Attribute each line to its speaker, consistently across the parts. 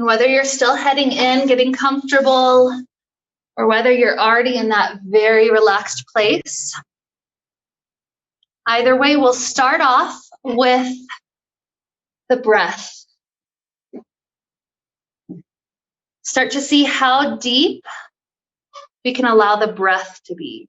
Speaker 1: And whether you're still heading in, getting comfortable, or whether you're already in that very relaxed place, either way, we'll start off with the breath. Start to see how deep we can allow the breath to be.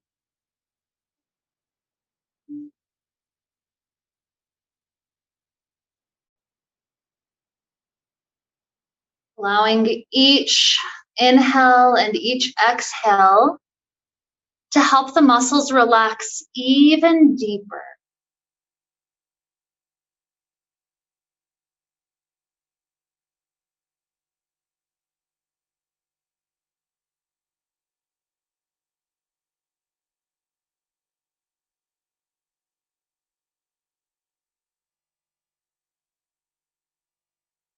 Speaker 1: Allowing each inhale and each exhale to help the muscles relax even deeper.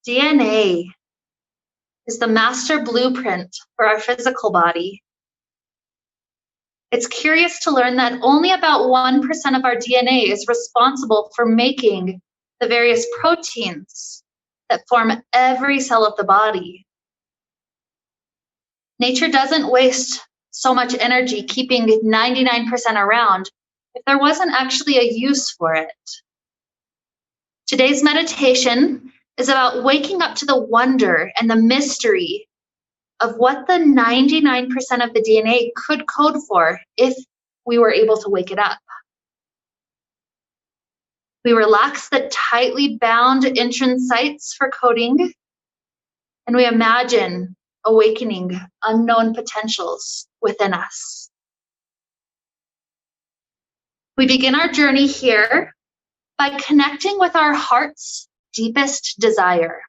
Speaker 1: DNA is the master blueprint for our physical body. It's curious to learn that only about 1% of our DNA is responsible for making the various proteins that form every cell of the body. Nature doesn't waste so much energy keeping 99% around if there wasn't actually a use for it. Today's meditation is about waking up to the wonder and the mystery of what the 99% of the DNA could code for if we were able to wake it up. We relax the tightly bound entrance sites for coding, and we imagine awakening unknown potentials within us. We begin our journey here by connecting with our heart's deepest desire.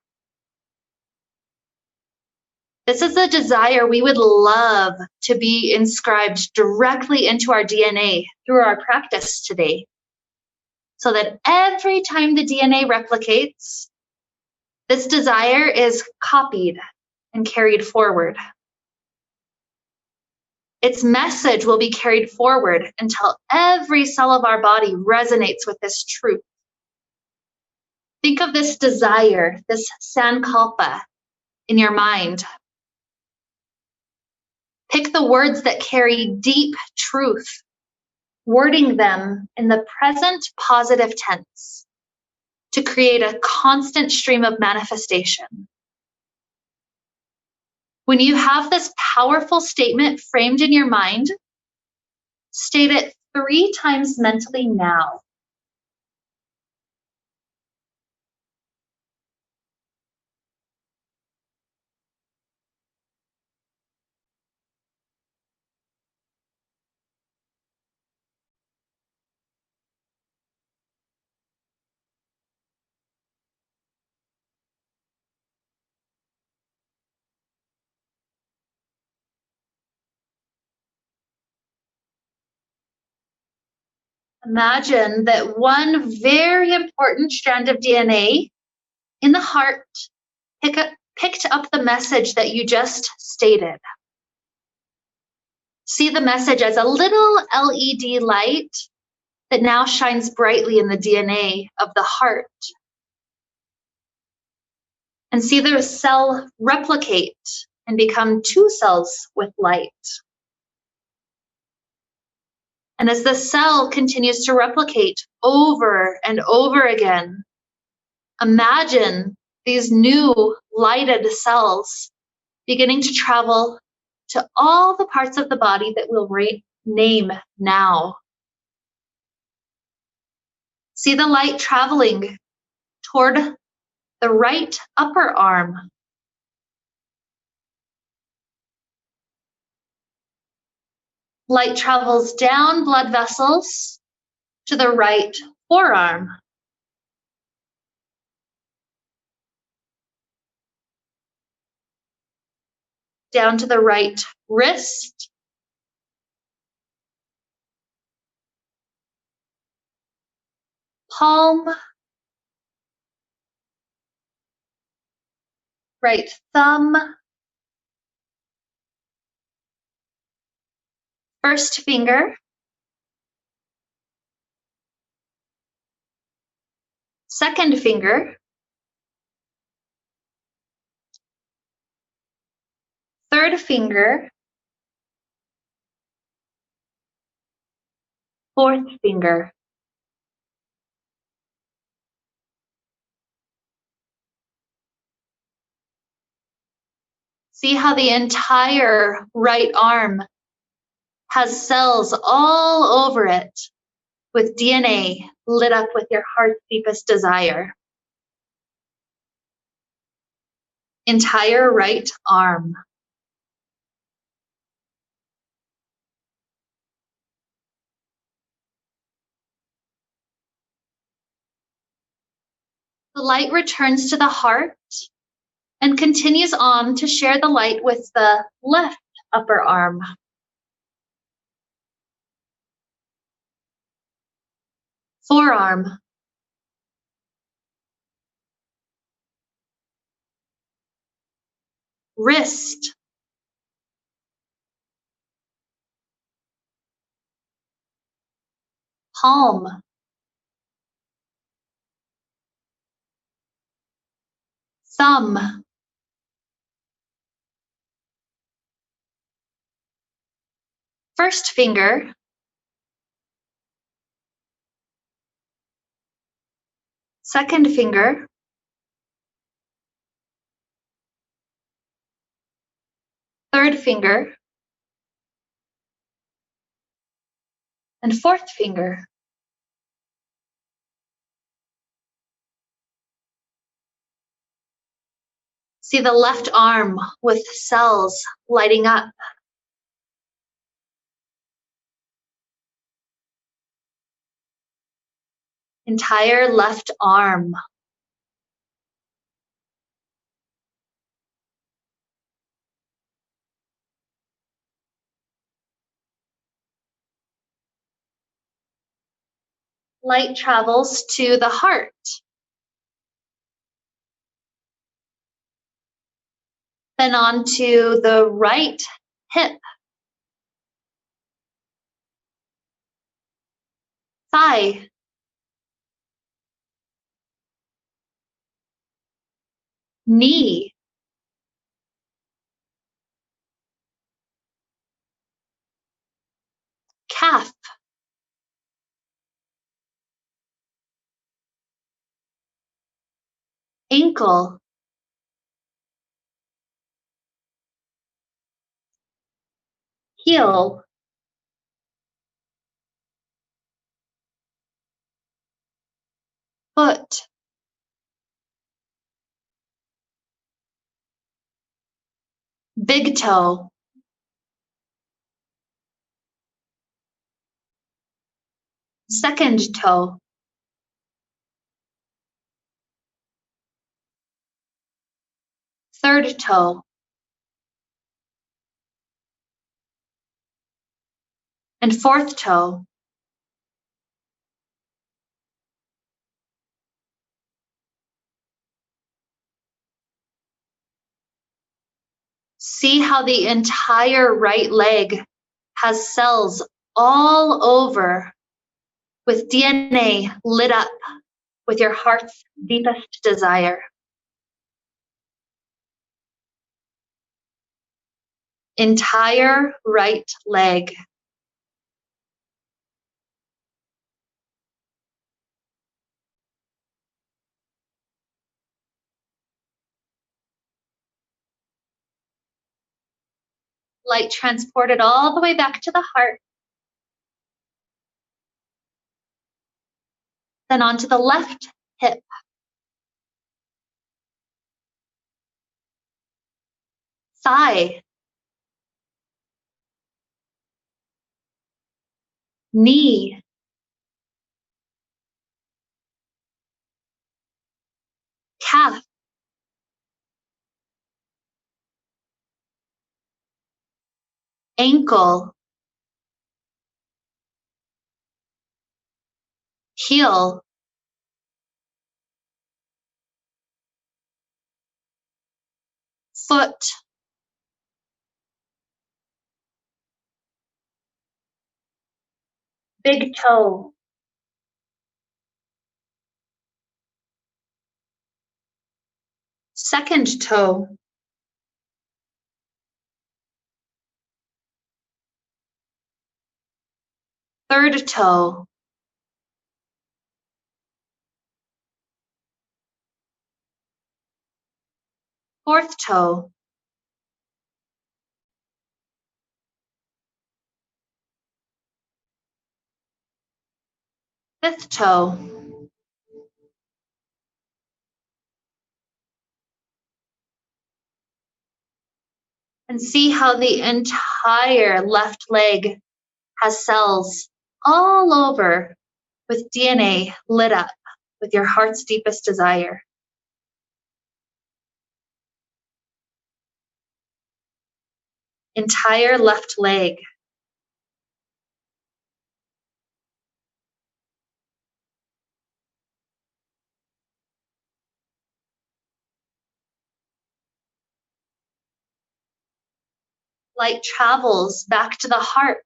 Speaker 1: This is a desire we would love to be inscribed directly into our DNA through our practice today, so that every time the DNA replicates, this desire is copied and carried forward. Its message will be carried forward until every cell of our body resonates with this truth. Think of this desire, this sankalpa, in your mind. Pick the words that carry deep truth, wording them in the present positive tense to create a constant stream of manifestation. When you have this powerful statement framed in your mind, state it 3 times mentally now. Imagine that one very important strand of DNA in the heart picked up the message that you just stated. See the message as a little LED light that now shines brightly in the DNA of the heart. And see the cell replicate and become 2 cells with light. And as the cell continues to replicate over and over again, imagine these new lighted cells beginning to travel to all the parts of the body that we'll name now. See the light traveling toward the right upper arm. Light travels down blood vessels to the right forearm. Down to the right wrist. Palm. Right thumb. First finger. Second finger. Third finger, fourth finger. See how the entire right arm has cells all over it with DNA lit up with your heart's deepest desire. Entire right arm. The light returns to the heart and continues on to share the light with the left upper arm. Forearm. Wrist. Palm. Thumb. First finger. Second finger. Third finger. And fourth finger. See the left arm with cells lighting up. Entire left arm. Light travels to the heart. Then on to the right hip. Thigh. Knee. Calf. Ankle. Heel. Foot. Big toe. Second toe. Third toe. And fourth toe. See how the entire right leg has cells all over with DNA lit up with your heart's deepest desire. Entire right leg. Light transported all the way back to the heart. Then onto the left hip. Thigh. Knee. Calf. Ankle. Heel. Foot. Big toe. Second toe. third toe, fourth toe, fifth toe, and see how the entire left leg has cells all over with DNA lit up with your heart's deepest desire. Entire left leg. Light travels back to the heart.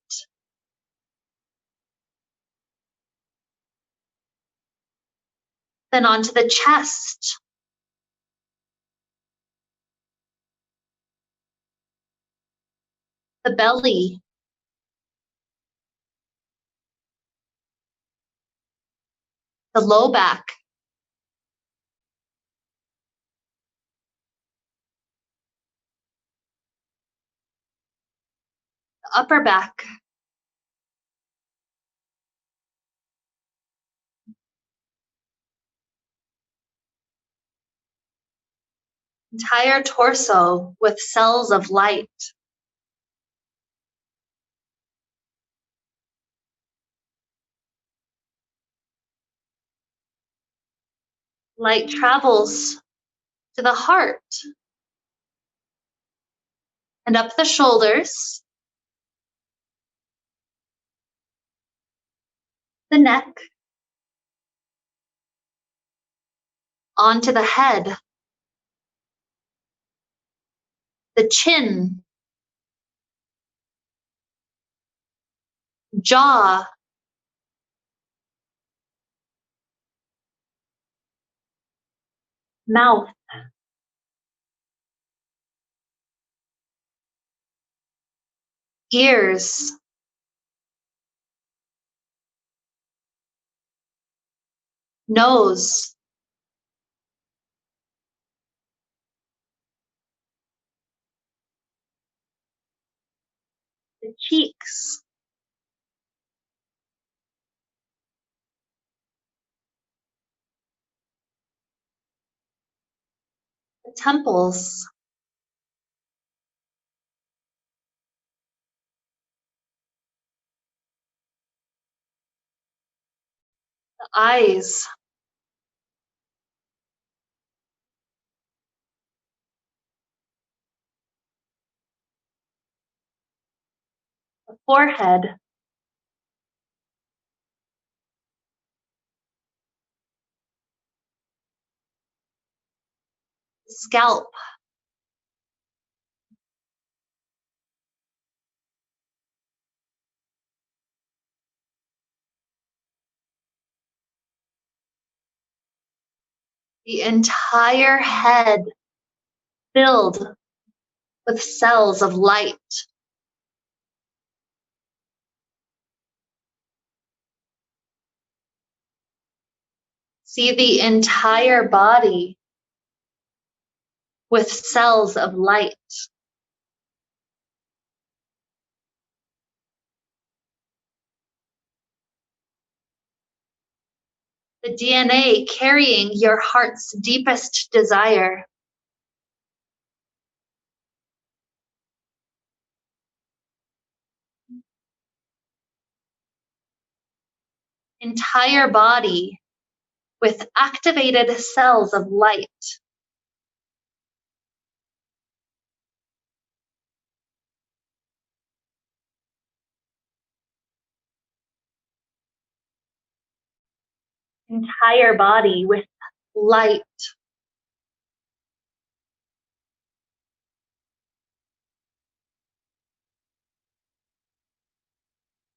Speaker 1: Then onto the chest. The belly. The low back. The upper back. Entire torso with cells of light. Light travels to the heart and up the shoulders, the neck, onto the head, the chin, jaw, mouth, ears, nose, the cheeks, the temples, the eyes, the forehead, the scalp, the entire head filled with cells of light. See the entire body with cells of light. The DNA carrying your heart's deepest desire. Entire body with activated cells of light. Entire body with light.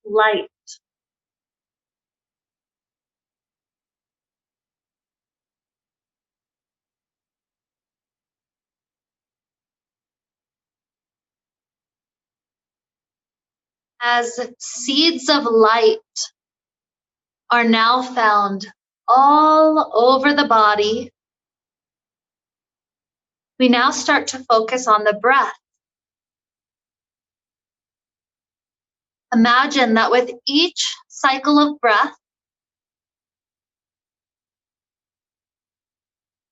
Speaker 1: Light. as seeds of light are now found all over the body, we now start to focus on the breath. Imagine that with each cycle of breath,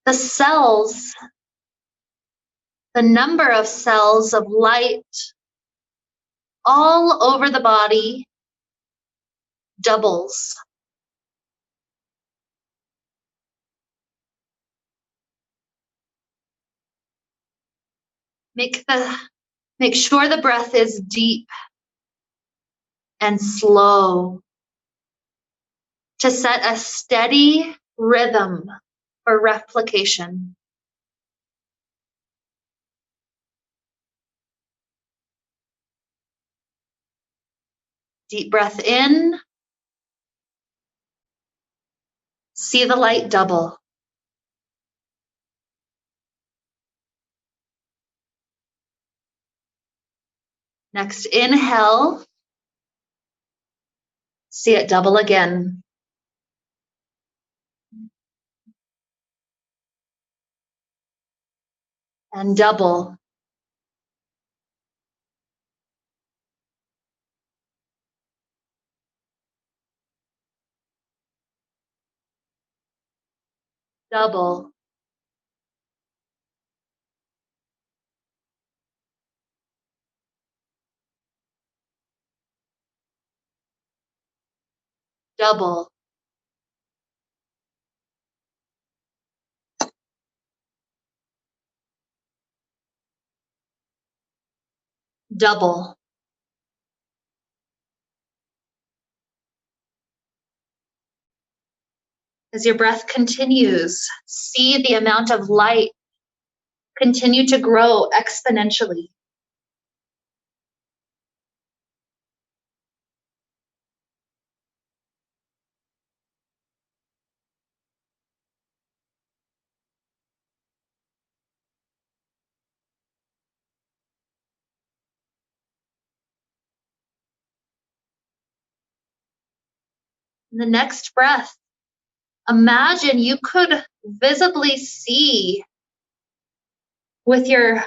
Speaker 1: the cells, the number of cells of light all over the body doubles. Make sure the breath is deep and slow to set a steady rhythm for replication. Deep breath in. See the light double. Next inhale. See it double again. And double. Double. Double. Double. As your breath continues, see the amount of light continue to grow exponentially. In the next breath, imagine you could visibly see with your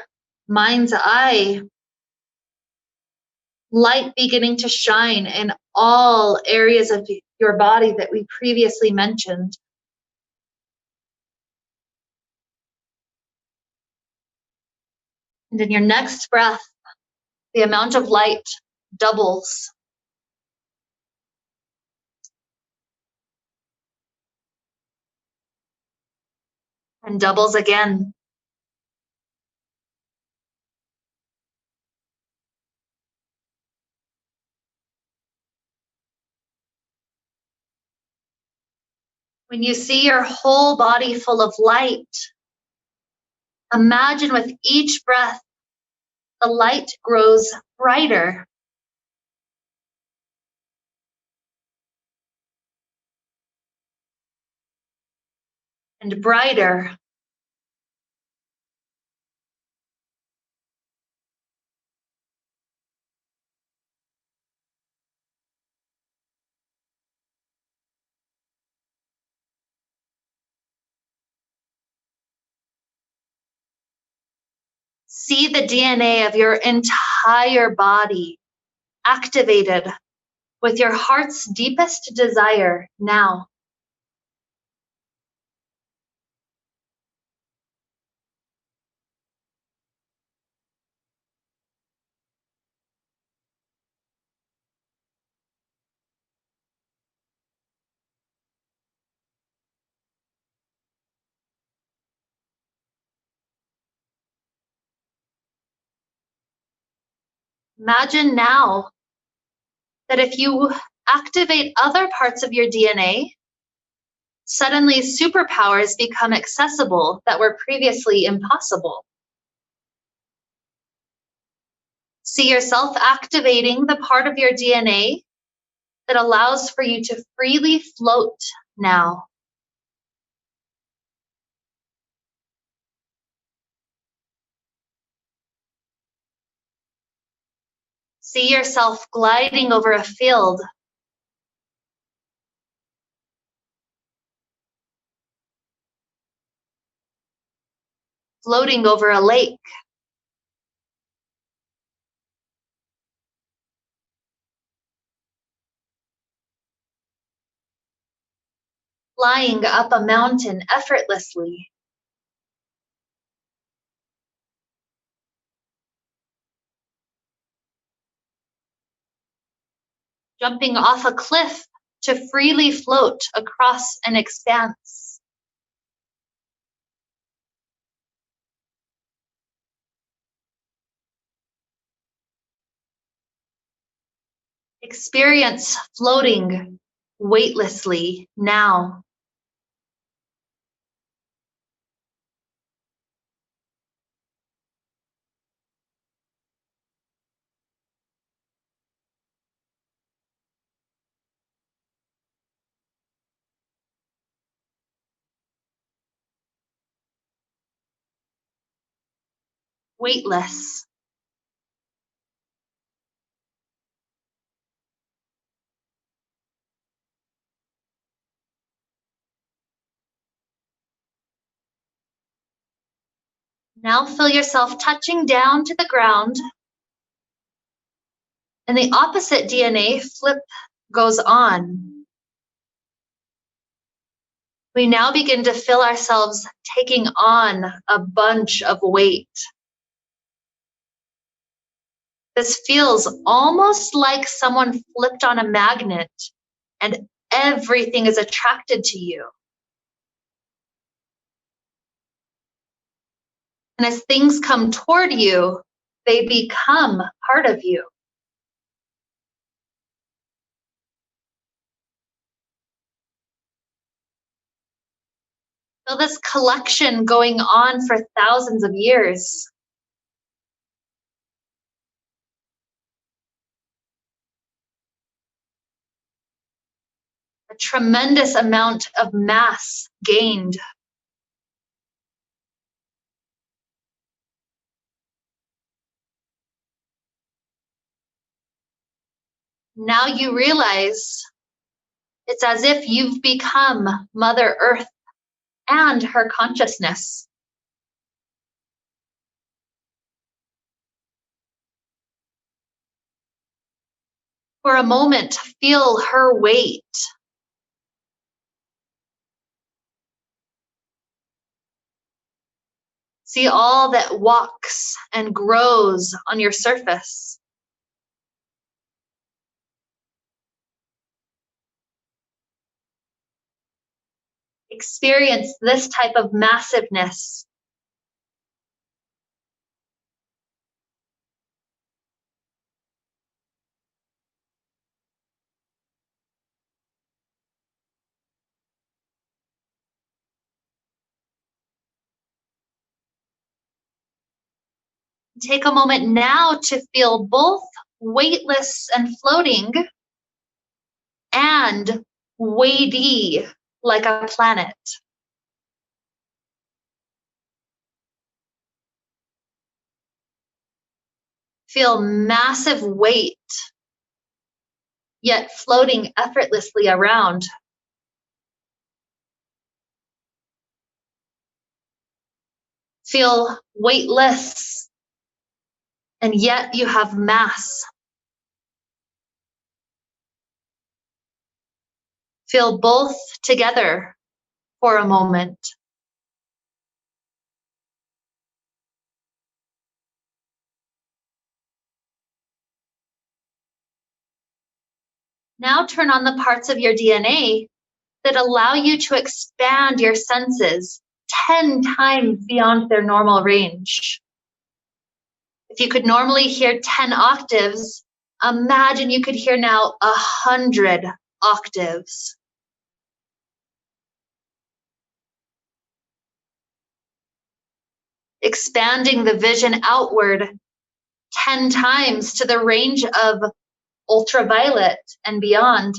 Speaker 1: mind's eye light beginning to shine in all areas of your body that we previously mentioned. And in your next breath, the amount of light doubles. And doubles again. When you see your whole body full of light, imagine with each breath, the light grows brighter. And brighter. See the DNA of your entire body activated with your heart's deepest desire now. Imagine now that if you activate other parts of your DNA, suddenly superpowers become accessible that were previously impossible. See yourself activating the part of your DNA that allows for you to freely float now. See yourself gliding over a field. Floating over a lake. Flying up a mountain effortlessly. Jumping off a cliff to freely float across an expanse. Experience floating weightlessly now. Weightless. Now feel yourself touching down to the ground, and the opposite DNA flip goes on. We now begin to feel ourselves taking on a bunch of weight. This feels almost like someone flipped on a magnet and everything is attracted to you. And as things come toward you, they become part of you. Feel this collection going on for thousands of years. A tremendous amount of mass gained. Now you realize it's as if you've become Mother Earth and her consciousness. For a moment, feel her weight. See all that walks and grows on your surface. Experience this type of massiveness. Take a moment now to feel both weightless and floating and weighty like a planet. Feel massive weight, yet floating effortlessly around. Feel weightless, and yet you have mass. Feel both together for a moment. Now turn on the parts of your DNA that allow you to expand your senses 10 times beyond their normal range. If you could normally hear 10 octaves, imagine you could hear now 100 octaves. Expanding the vision outward 10 times to the range of ultraviolet and beyond.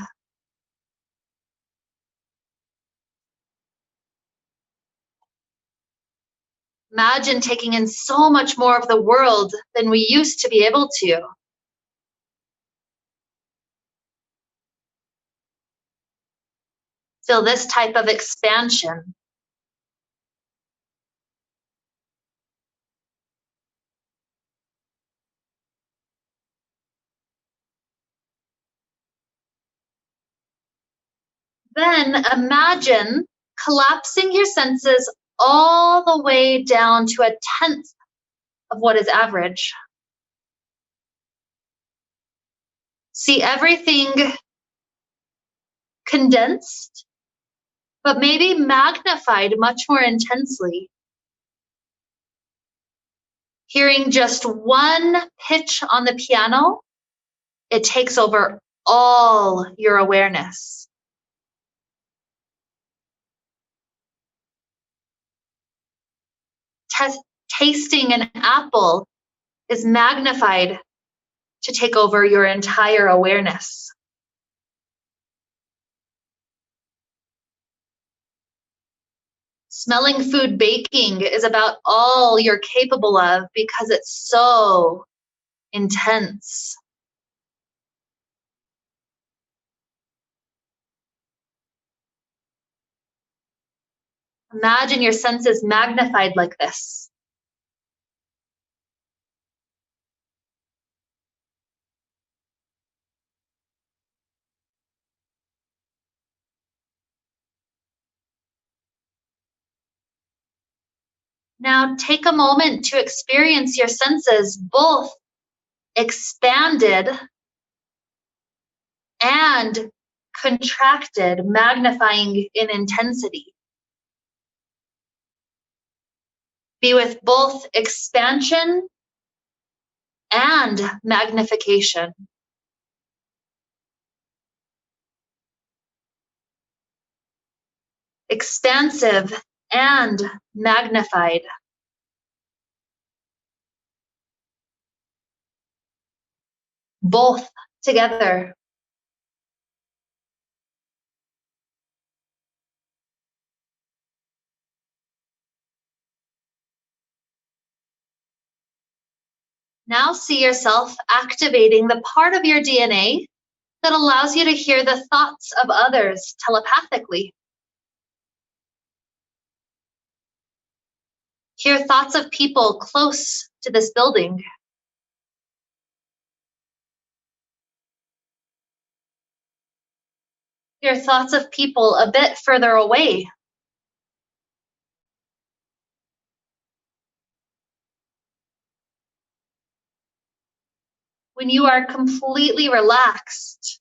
Speaker 1: Imagine taking in so much more of the world than we used to be able to. Feel this type of expansion. Then imagine collapsing your senses all the way down to a tenth of what is average. See everything condensed, but maybe magnified much more intensely. Hearing just one pitch on the piano, it takes over all your awareness. Tasting an apple is magnified to take over your entire awareness. Smelling food baking is about all you're capable of because it's so intense. Imagine your senses magnified like this. Now take a moment to experience your senses both expanded and contracted, magnifying in intensity. Be with both expansion and magnification. Expansive and magnified. Both together. Now see yourself activating the part of your DNA that allows you to hear the thoughts of others telepathically. Hear thoughts of people close to this building. Hear thoughts of people a bit further away. When you are completely relaxed,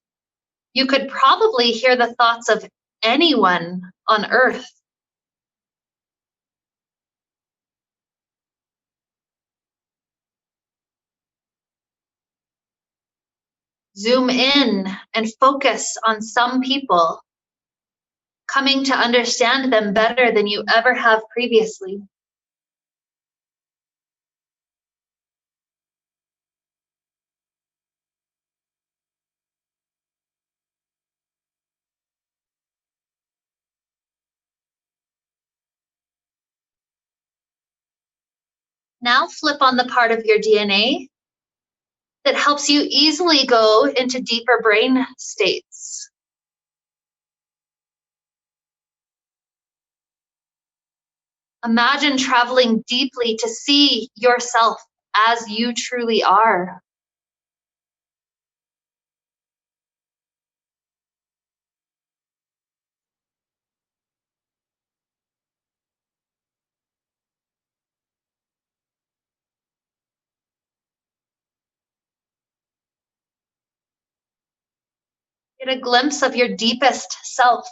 Speaker 1: you could probably hear the thoughts of anyone on Earth. Zoom in and focus on some people, coming to understand them better than you ever have previously. Now flip on the part of your DNA that helps you easily go into deeper brain states. Imagine traveling deeply to see yourself as you truly are. Get a glimpse of your deepest self.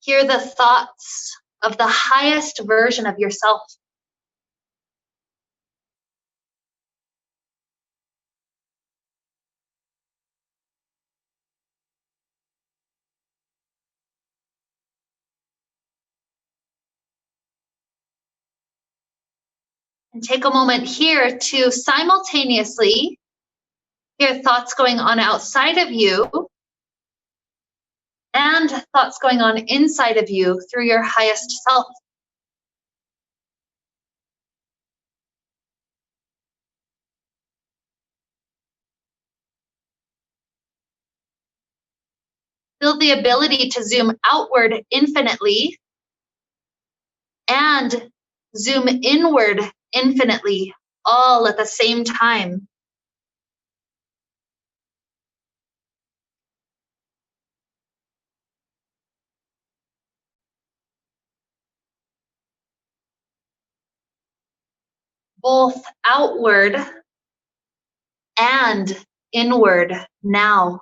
Speaker 1: Hear the thoughts of the highest version of yourself. And take a moment here to simultaneously hear thoughts going on outside of you and thoughts going on inside of you through your highest self. Feel the ability to zoom outward infinitely and zoom inward infinitely, all at the same time. Both outward and inward now.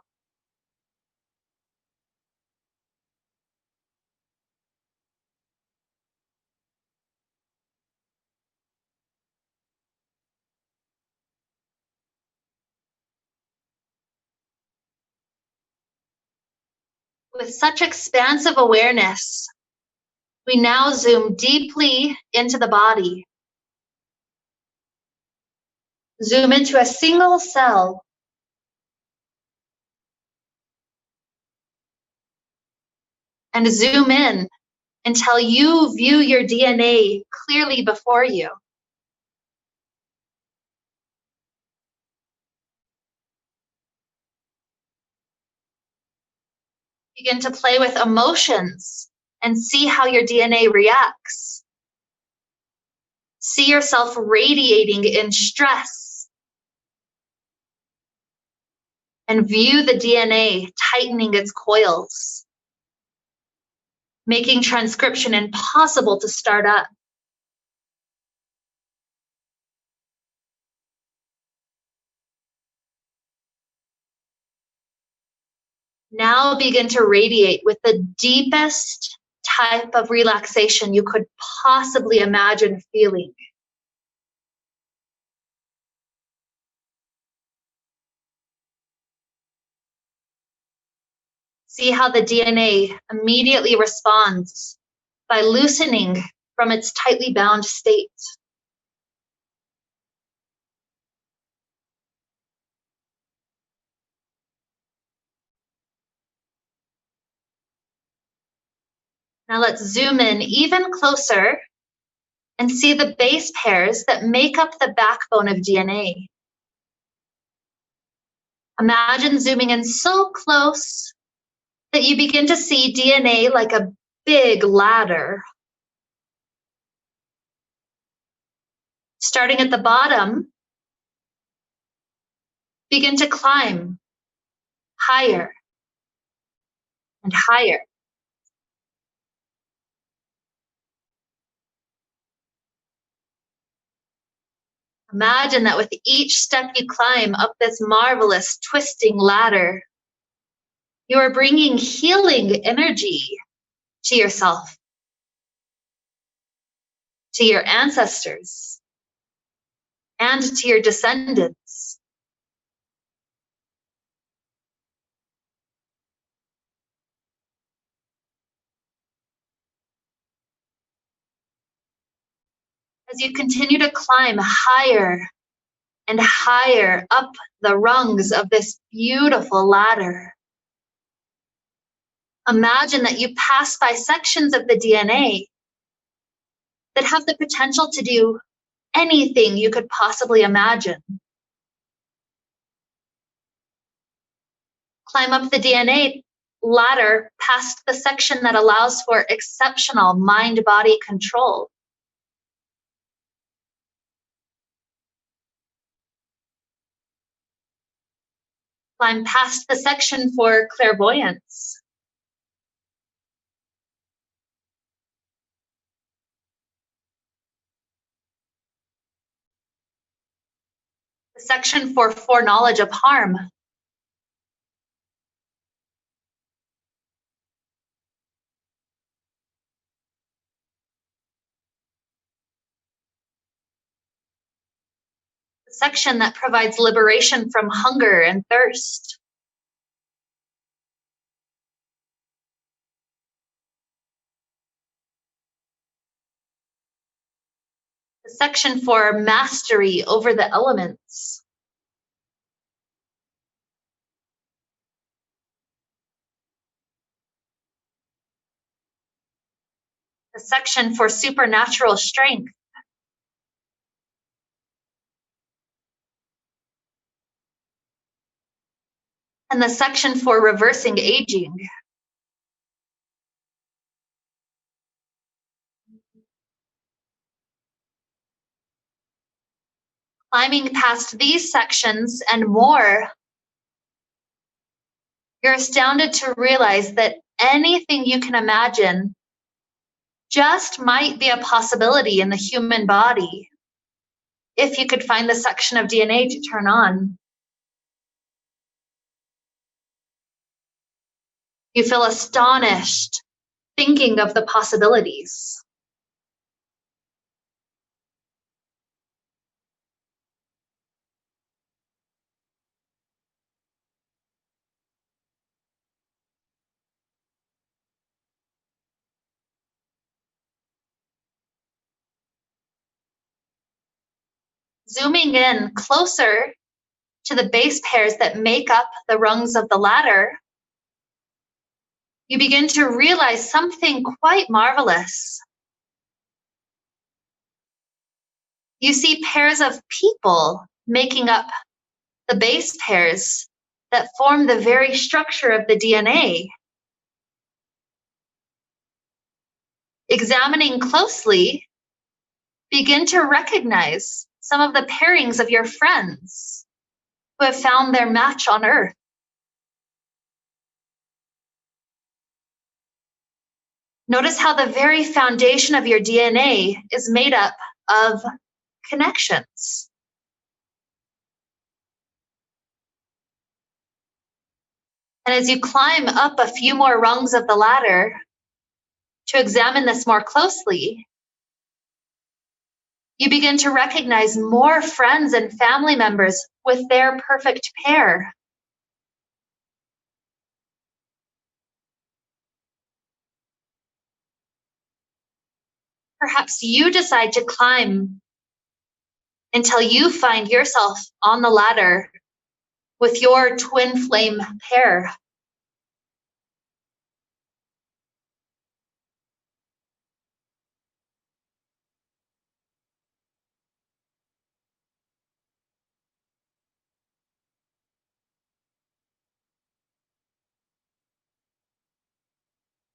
Speaker 1: With such expansive awareness, we now zoom deeply into the body. Zoom into a single cell. And zoom in until you view your DNA clearly before you. Begin to play with emotions and see how your DNA reacts. See yourself radiating in stress. And view the DNA tightening its coils, making transcription impossible to start up. Now begin to radiate with the deepest type of relaxation you could possibly imagine feeling. See how the DNA immediately responds by loosening from its tightly bound state. Now let's zoom in even closer and see the base pairs that make up the backbone of DNA. Imagine zooming in so close that you begin to see DNA like a big ladder. Starting at the bottom, begin to climb higher and higher. Imagine that with each step you climb up this marvelous twisting ladder, you are bringing healing energy to yourself, to your ancestors, and to your descendants. As you continue to climb higher and higher up the rungs of this beautiful ladder, imagine that you pass by sections of the DNA that have the potential to do anything you could possibly imagine. Climb up the DNA ladder past the section that allows for exceptional mind-body control. Climb past the section for clairvoyance. The section for foreknowledge of harm. The section that provides liberation from hunger and thirst. The section for mastery over the elements. The section for supernatural strength. And the section for reversing aging. Climbing past these sections and more, you're astounded to realize that anything you can imagine just might be a possibility in the human body if you could find the section of DNA to turn on. You feel astonished thinking of the possibilities. Zooming in closer to the base pairs that make up the rungs of the ladder, you begin to realize something quite marvelous. You see pairs of people making up the base pairs that form the very structure of the DNA. Examining closely, begin to recognize some of the pairings of your friends who have found their match on Earth. Notice how the very foundation of your DNA is made up of connections. And as you climb up a few more rungs of the ladder to examine this more closely, you begin to recognize more friends and family members with their perfect pair. Perhaps you decide to climb until you find yourself on the ladder with your twin flame pair.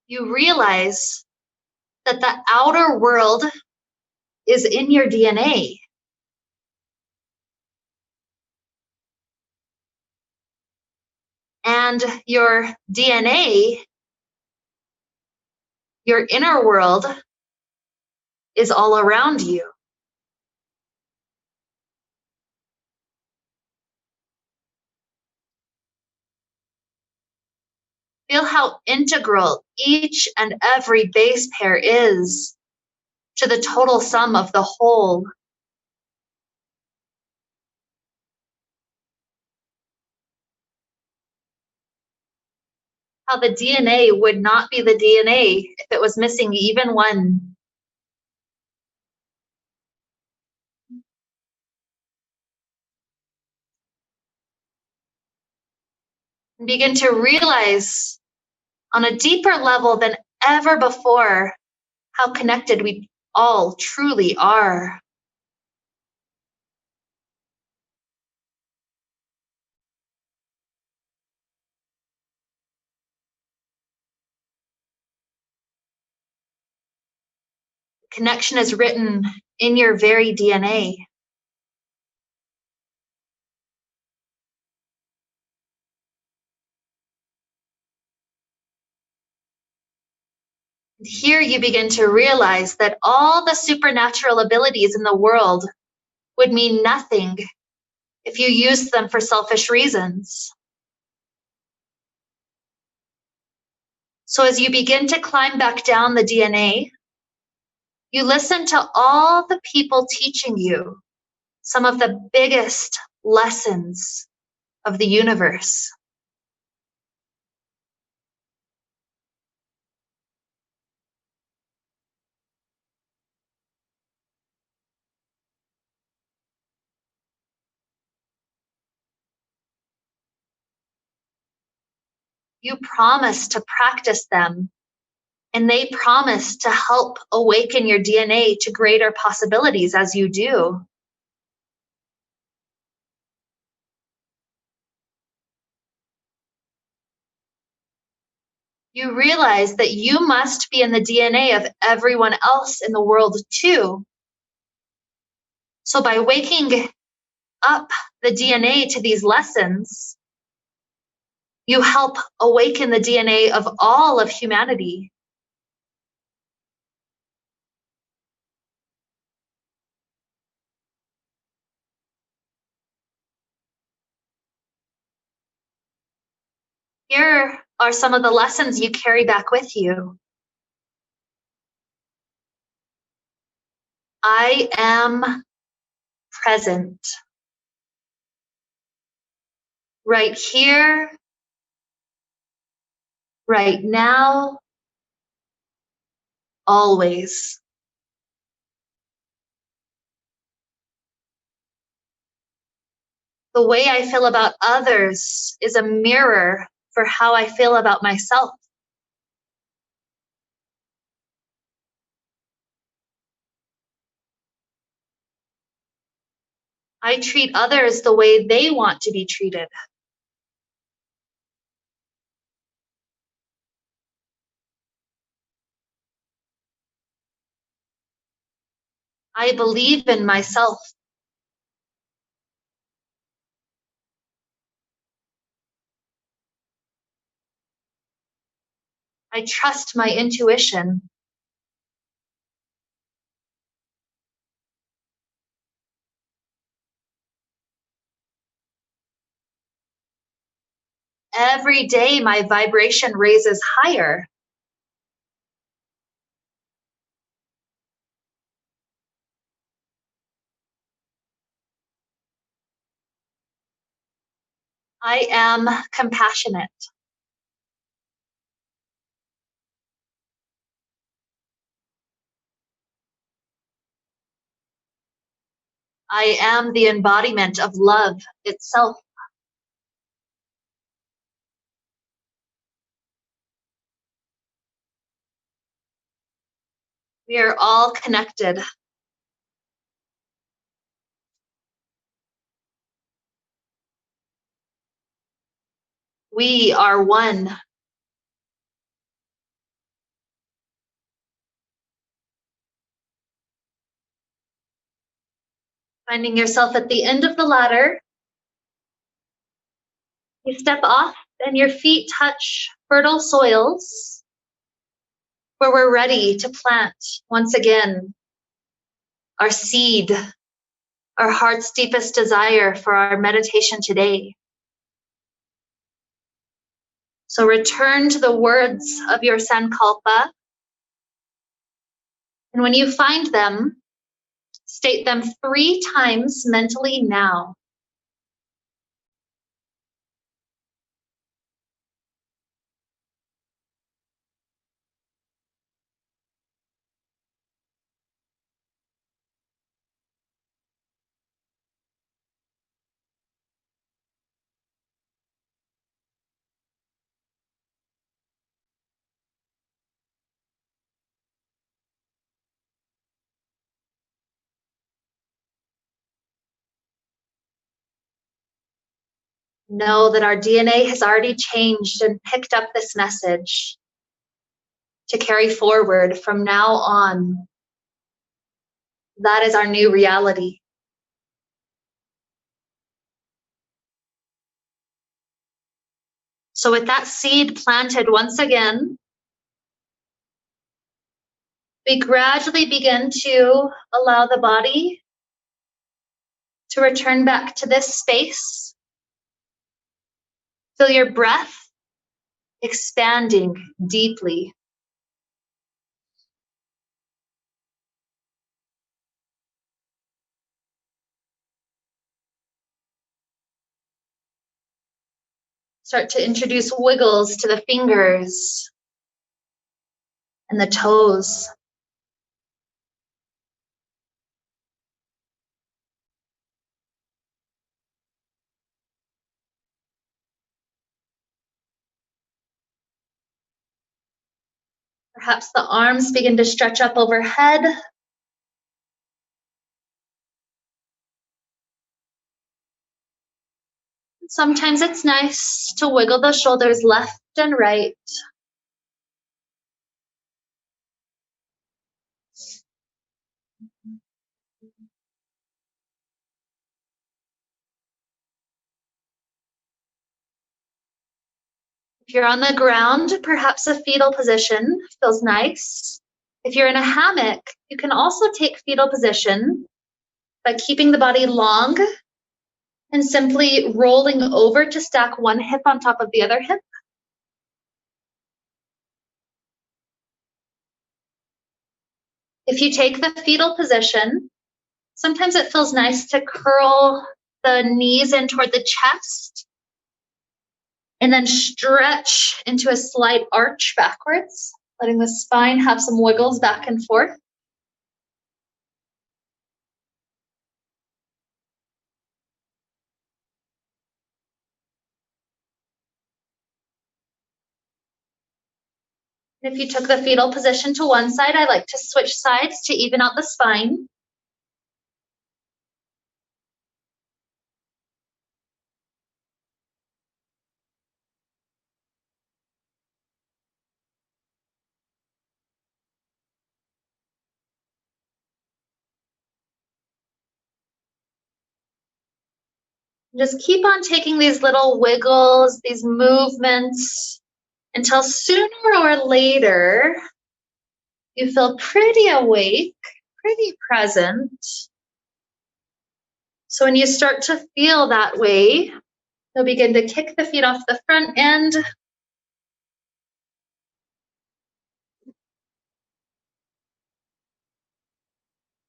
Speaker 1: You realize that the outer world is in your DNA. And your DNA, your inner world, is all around you. Feel how integral each and every base pair is to the total sum of the whole. How the DNA would not be the DNA if it was missing even one. And begin to realize on a deeper level than ever before how connected we all truly are. Connection is written in your very DNA. And here you begin to realize that all the supernatural abilities in the world would mean nothing if you used them for selfish reasons. So as you begin to climb back down the DNA, you listen to all the people teaching you some of the biggest lessons of the universe. You promise to practice them, and they promise to help awaken your DNA to greater possibilities as you do. you realize that you must be in the DNA of everyone else in the world too. So by waking up the DNA to these lessons, you help awaken the DNA of all of humanity. Here are some of the lessons you carry back with you. I am present. Right here, right now, always. The way I feel about others is a mirror for how I feel about myself. I treat others the way they want to be treated. I believe in myself. I trust my intuition. Every day, my vibration raises higher. I am compassionate. I am the embodiment of love itself. We are all connected. We are one. Finding yourself at the end of the ladder, you step off and your feet touch fertile soils where we're ready to plant once again our seed, our heart's deepest desire for our meditation today. So return to the words of your Sankalpa. And when you find them, state them 3 times mentally now. Know that our DNA has already changed and picked up this message to carry forward from now on. That is our new reality. So with that seed planted once again, we gradually begin to allow the body to return back to this space. Feel your breath expanding deeply. Start to introduce wiggles to the fingers and the toes. Perhaps the arms begin to stretch up overhead. Sometimes it's nice to wiggle the shoulders left and right. If you're on the ground, perhaps a fetal position feels nice. If you're in a hammock, you can also take fetal position by keeping the body long and simply rolling over to stack one hip on top of the other hip. If you take the fetal position, sometimes it feels nice to curl the knees in toward the chest and then stretch into a slight arch backwards, letting the spine have some wiggles back and forth. If you took the fetal position to one side, I like to switch sides to even out the spine. Just keep on taking these little wiggles, these movements, until sooner or later you feel pretty awake, pretty present. So when you start to feel that way, you'll begin to kick the feet off the front end.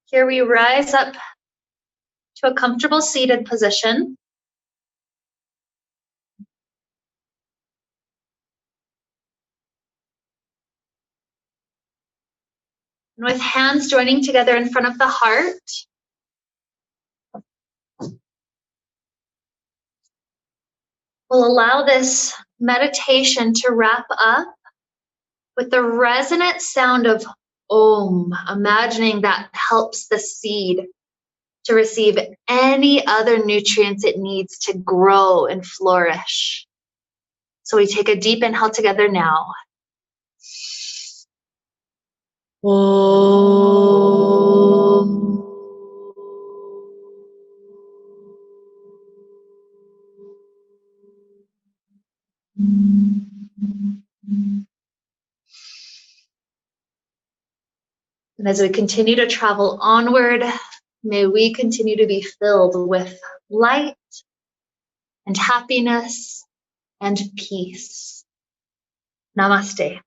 Speaker 1: Here we rise up to a comfortable seated position. And with hands joining together in front of the heart, we'll allow this meditation to wrap up with the resonant sound of Om, imagining that helps the seed to receive any other nutrients it needs to grow and flourish. So we take a deep inhale together now. Om. And as we continue to travel onward, may we continue to be filled with light and happiness and peace. Namaste.